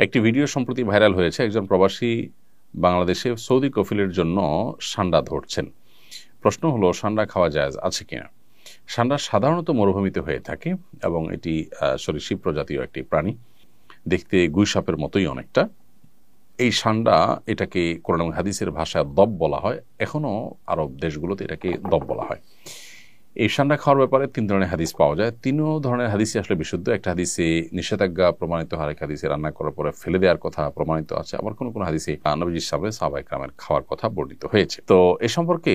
একটি ভিডিও সম্প্রতি ভাইরাল হয়েছে। একজন প্রবাসী বাংলাদেশে সৌদি কফিলের জন্য সান্ডা ধরছেন। প্রশ্ন হলো, সান্ডা খাওয়া জায়েজ আছে কিনা? সান্ডা সাধারণত মরুভূমিতে হয়ে থাকে এবং এটি সরীসৃপ প্রজাতীয় একটি প্রাণী, দেখতে গুই সাপের মতোই অনেকটা। এই সান্ডা, এটাকে কোরআন এবং হাদিসের ভাষায় দব বলা হয়। এখনও আরব দেশগুলোতে এটাকে দব বলা হয়। এই সান্ডা খাওয়ার ব্যাপারে 3 ধরনের হাদিস পাওয়া যায়। 3 ধরনের হাদিসই আসলে বিশুদ্ধ। একটা হাদিসে নিষেধাজ্ঞা প্রমাণিত হয়, এক হাদিসে রান্না করার পরে ফেলে দেওয়ার কথা প্রমাণিত আছে, আবার কোনো কোনো হাদিসে নবীজির সামনে সাহাবায়ে কেরামের খাওয়ার কথা বর্ণিত হয়েছে। তো এ সম্পর্কে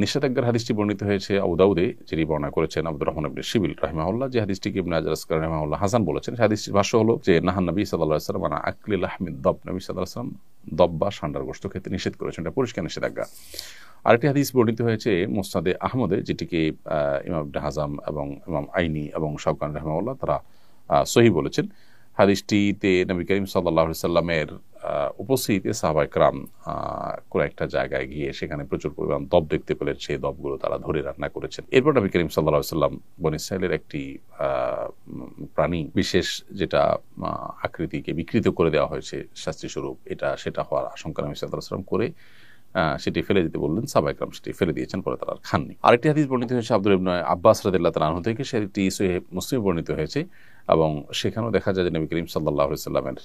নিষেধাজ্ঞার হাদিসটি বর্ণিত হয়েছে আবু দাউদে, যিনি বর্ণনা করেছেন আব্দুর রহমান ইবনে শিবিল রাহিমাহুল্লাহ। যে হাদিসটিকে ইবনে হাজার আসকালানি রাহিমাহুল্লাহ হাসান বলেছেন, সেই হাদিসটির ভাষ্য হলো যে নাহান নবী সাল্লাল্লাহু আলাইহি ওয়াসাল্লাম আন আকলি লাহমিদ দব, নবী সাল্লাল্লাহু আলাইহি ওয়াসাল্লাম দব বা সান্ডার গোশত খেতে নিষেধ করেছেন। এটা পরিষ্কার নিষেধাজ্ঞা। আরেকটি হাদিস বর্ণিত হয়েছে মুসনাদে আহমদে, যেটিকে ইমাম ইবনে হাজাম এবং ইমাম আইনি এবং শাওকানি রাহিমাহুল্লাহ তারা সহিহ বলেছেন। হাদিসটিতে নবী করিম সাল্লাল্লাহু আলাইহি সাল্লামের উপস্থিতিতে সাহাবায়ে কেরাম কোনো একটা জায়গায় গিয়ে সেখানে প্রচুর পরিমাণ দব দেখতে পেলেন। সেই দবগুলো তারা ধরে রান্না করেছেন। এরপর নবী করিম সাল্লাল্লাহু আলাইহি সাল্লাম বনী ইসরাঈলের একটি প্রাণী বিশেষ, যেটা আকৃতিকে বিকৃত করে দেওয়া হয়েছে শাস্তিস্বরূপ, সেটা হওয়ার আশঙ্কা নবী সাল্লাল্লাহু আলাইহি সাল্লাম করে সেটি ফেলে দিতে বললেন। সাহাবায়ে কেরাম সেটি ফেলে দিয়েছেন, পরে তারা আর খাননি। আরেকটি হাদিস বর্ণিত হয়েছে আব্দুল্লাহ ইবনে আব্বাস রাদিয়াল্লাহু তাআলা আনহু থেকে, সেটি সহিহ মুসলিমে বর্ণিত হয়েছে এবং সেখানেও দেখা যায় যে নবী করিম সাল্লাল্লাহু আলাইহি সাল্লামের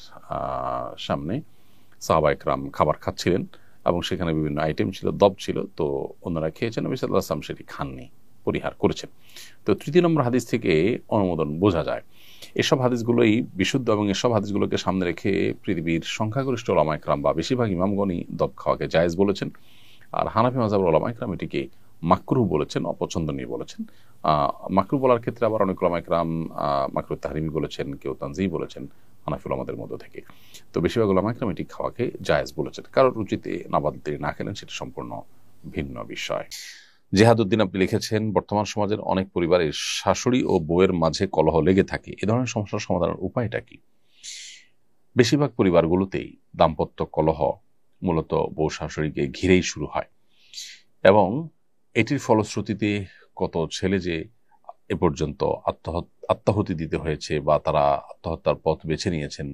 সামনে সাহাবায়ে কেরাম খাবার খাচ্ছিলেন এবং সেখানে বিভিন্ন আইটেম ছিল, দব ছিল। তো অন্যরা খেয়েছেন, নবী সাল্লাল্লাহু আলাইহি সাল্লাম সেটি খাননি, পরিহার করেছেন। তো 3 নম্বর হাদিস থেকে অনুমোদন বোঝা যায়। এসব হাদিসগুলোই বিশুদ্ধ এবং এসব হাদিসগুলোকে সামনে রেখে পৃথিবীর সংখ্যাগরিষ্ঠ ওলামায়ে কেরাম বা বেশিরভাগ ইমামগণই দব খাওয়াকে জায়েজ বলেছেন। আর হানাফি মাযহাবের ওলামায়ে কেরাম এটিকে মাকরুহ বলেছেন, অপছন্দনীয় বলেছেন। মাকরুহ বলার ক্ষেত্রে আবার অনেক ওলামায়ে কেরাম মাকরুহ তাহরিমি বলেছেন, কেউ তানজিহ বলেছেন হানাফি ওলামাদের মধ্য থেকে। তো বেশিরভাগ ওলামায়ে কেরাম এটি খাওয়াকে জায়েজ বলেছেন। কারোর রুচিতে নাবাদ তিনি না খেলেন, সেটা সম্পূর্ণ ভিন্ন বিষয়। জেহাদউদ্দিন আপনি লিখেছেন, বর্তমান সমাজের অনেক পরিবারের শাশুড়ি ও বউয়ের মাঝে কলহ লেগে থাকে। এ ধরনের সমস্যার সমাধানের উপায়টা কি? বেশিরভাগ পরিবারগুলোতেই দাম্পত্য কলহ মূলত বউ শাশুড়িকে ঘিরেই শুরু হয় এবং এটির ফলশ্রুতিতে কত ছেলে যে এ পর্যন্ত আত্মাহুতি দিতে হয়েছে বা তারা আত্মহত্যার পথ বেছে নিয়েছেন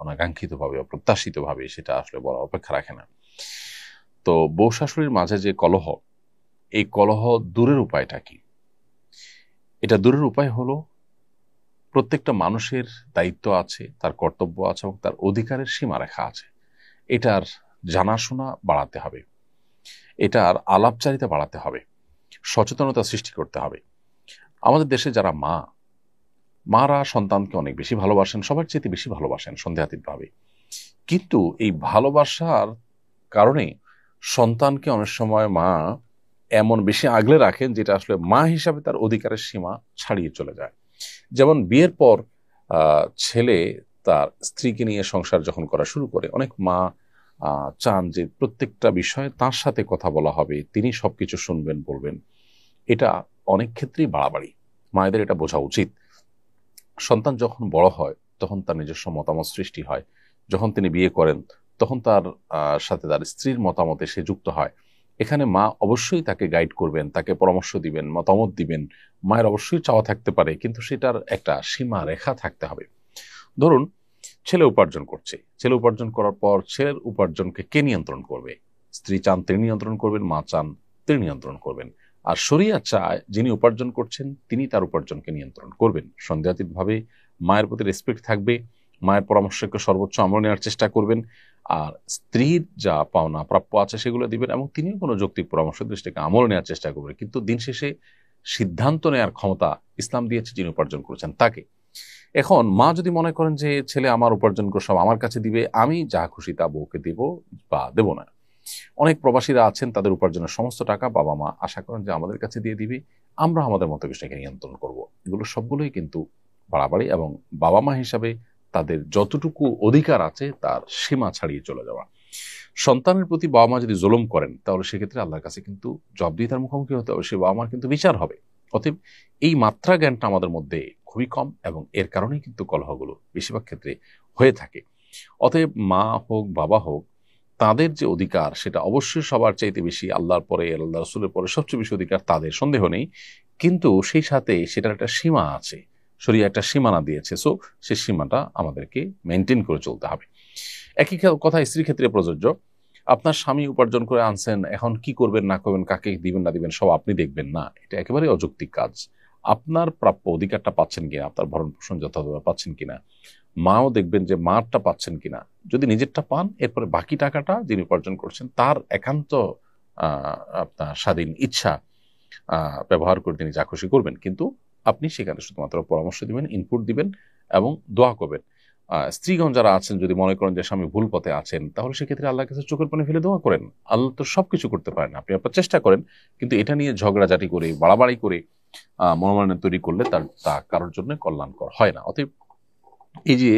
অনাকাঙ্ক্ষিতভাবে, অপ্রত্যাশিতভাবে, সেটা আসলে বলার অপেক্ষা রাখে না। তো বউ শাশুড়ির মাঝে যে কলহ, এই কলহ দূরের উপায়টা কি? এটা দূরের উপায় হলো, প্রত্যেকটা মানুষের দায়িত্ব আছে, তার কর্তব্য আছে এবং তার অধিকারের সীমারেখা আছে। এটার জানাশোনা বাড়াতে হবে, এটার আলাপচারিতা বাড়াতে হবে, সচেতনতা সৃষ্টি করতে হবে। আমাদের দেশে যারা মারা সন্তানকে অনেক বেশি ভালোবাসেন, সবার চেয়ে বেশি ভালোবাসেন সন্দেহাতীতভাবে। কিন্তু এই ভালোবাসার কারণে সন্তানকে অনেক সময় মা এমন বেশি আগলে রাখেন যেটা আসলে মা হিসাবে তার অধিকারের সীমা ছাড়িয়ে চলে যায়। যেমন বিয়ের পর ছেলে তার স্ত্রীকে নিয়ে সংসার যখন করা শুরু করে, অনেক মা চান যে প্রত্যেকটা বিষয়ে তার সাথে কথা বলা হবে, তিনি সবকিছু শুনবেন, বলবেন। এটা অনেক ক্ষেত্রেই বাড়াবাড়ি। মায়েদের এটা বোঝা উচিত। সন্তান যখন বড় হয় তখন তার নিজস্ব মতামত সৃষ্টি হয়। যখন তিনি বিয়ে করেন তখন তার সাথে তার স্ত্রীর মতামতে সে যুক্ত হয়। এখানে মা অবশ্যই তাকে গাইড করবেন, তাকে পরামর্শ দিবেন, মতামত দিবেন। মায়ের অবশ্যই চাওয়া থাকতে পারে, কিন্তু সেটার একটা সীমা রেখা থাকতে হবে। ধরুন ছেলে উপার্জন করছে, ছেলে উপার্জন করার পর ছেলের উপার্জনকে কে নিয়ন্ত্রণ করবে? স্ত্রী চান তিনি নিয়ন্ত্রণ করবেন, মা চান তিনি নিয়ন্ত্রণ করবেন। আর শরিয়ত চায় যিনি উপার্জন করছেন তিনি তার উপার্জনকে নিয়ন্ত্রণ করবেন। সন্দেহাতীতভাবে মায়ের প্রতি রেসপেক্ট থাকবে, মায়ের পরামর্শকে সর্বোচ্চ আমল নেওয়ার চেষ্টা করবেন, আর স্ত্রীর যা পাওনা প্রাপ্য আছে সেগুলো দিবেন এবং তিনিও কোনো যৌক্তিক পরামর্শ দৃষ্টিকে আমল নেওয়ার চেষ্টা করবেন। কিন্তু দিন শেষে সিদ্ধান্ত নেওয়ার ক্ষমতা ইসলাম দিয়েছে যিনি উপার্জন করেছেন তাকে। এখন মা যদি মনে করেন যে ছেলে আমার উপার্জন করে সব আমার কাছে দিবে, আমি যা খুশি তা বউকে দেব বা দেব না। অনেক প্রবাসীরা আছেন, তাদের উপার্জনের সমস্ত টাকা বাবা মা আশা করেন যে আমাদের কাছে দিয়ে দিবে, আমরা আমাদের মতো বিষয়কে নিয়ন্ত্রণ করব। এগুলো সবগুলোই কিন্তু বাড়াবাড়ি এবং বাবা মা হিসাবে তাদের যতটুকু অধিকার আছে তার সীমা ছাড়িয়ে চলে যাওয়া। সন্তানের প্রতি বাবা মা যদি জুলুম করেন তাহলে সেক্ষেত্রে আল্লাহর কাছে কিন্তু জবাবদিহিতার মুখোমুখি হতে হবে, সে বাবা মার কিন্তু বিচার হবে। অতএব এই মাত্রা জ্ঞানটা আমাদের মধ্যে খুবই কম এবং এর কারণেই কিন্তু কলহগুলো বেশিরভাগ ক্ষেত্রে হয়ে থাকে। অতএব মা হোক বাবা হোক, তাদের যে অধিকার সেটা অবশ্যই সবার চাইতে বেশি, আল্লাহর পরে আল্লাহ রাসূলের পরে সবচেয়ে বেশি অধিকার তাদের, সন্দেহ নেই। কিন্তু সেই সাথে সেটার একটা সীমা আছে, শরীয়ত একটা সীমানা দিয়েছে, সো সেই সীমাটা আমাদেরকে মেনটেন করে চলতে হবে। একই কথা স্ত্রীর ক্ষেত্রে প্রযোজ্য। আপনার স্বামী উপার্জন করে আনছেন, এখন কি করবেন না করবেন, কাকে দিবেন না দিবেন সব আপনি দেখবেন না, এটা একেবারে অযৌক্তিক কাজ। আপনার প্রাপ্য অধিকারটা পাচ্ছেন কিনা, আপনার ভরণ পোষণ যথাযথ পাচ্ছেন কিনা, মাও দেখবেন যে মারটা পাচ্ছেন কিনা। যদি নিজেরটা পান, এরপরে বাকি টাকাটা যিনি উপার্জন করছেন তার একান্ত আপনার স্বাধীন ইচ্ছা ব্যবহার করে তিনি যা খুশি করবেন, কিন্তু আপনি সেখানে শুধুমাত্র পরামর্শ দিবেন, ইনপুট দিবেন এবং দোয়া করবেন। স্ত্রীগণ যারা আছেন, যদি মনে করেন যে স্বামী ভুল পথে আছেন, তাহলে সেক্ষেত্রে আল্লাহর কাছে চোখের পানি ফেলে দোয়া করেন। আল্লাহ তো সবকিছু করতে পারেন, আপনি আপনার চেষ্টা করেন, কিন্তু এটা নিয়ে ঝগড়াঝাটি করে বাড়াবাড়ি করে মনোমালিন্য তৈরি করলে তা কারোর জন্য কল্যাণকর হয় না। অতএব এই যে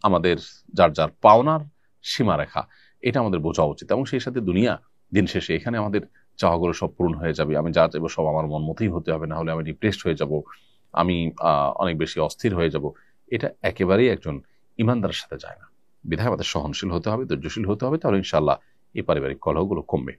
আমাদের যার যার পাওনার সীমারেখা, এটা আমাদের বোঝা উচিত, এবং সেই সাথে দুনিয়া দিন শেষে এখানে আমাদের চাওয়াগুলো সব পূরণ হয়ে যাবে। আমি যা চাইবো সব আমার মন মতোই হতে হবে, না হলে আমি ডিপ্রেসড হয়ে যাব, আমি অনেক বেশি অস্থির হয়ে যাব। এটা একেবারেই একজন ইমানদারের সাথে যায় না। বিধায় আমাদের সহনশীল হতে হবে, ধৈর্যশীল হতে হবে, তাহলে ইনশাআল্লাহ এই পারিবারিক কলহগুলো কমবে।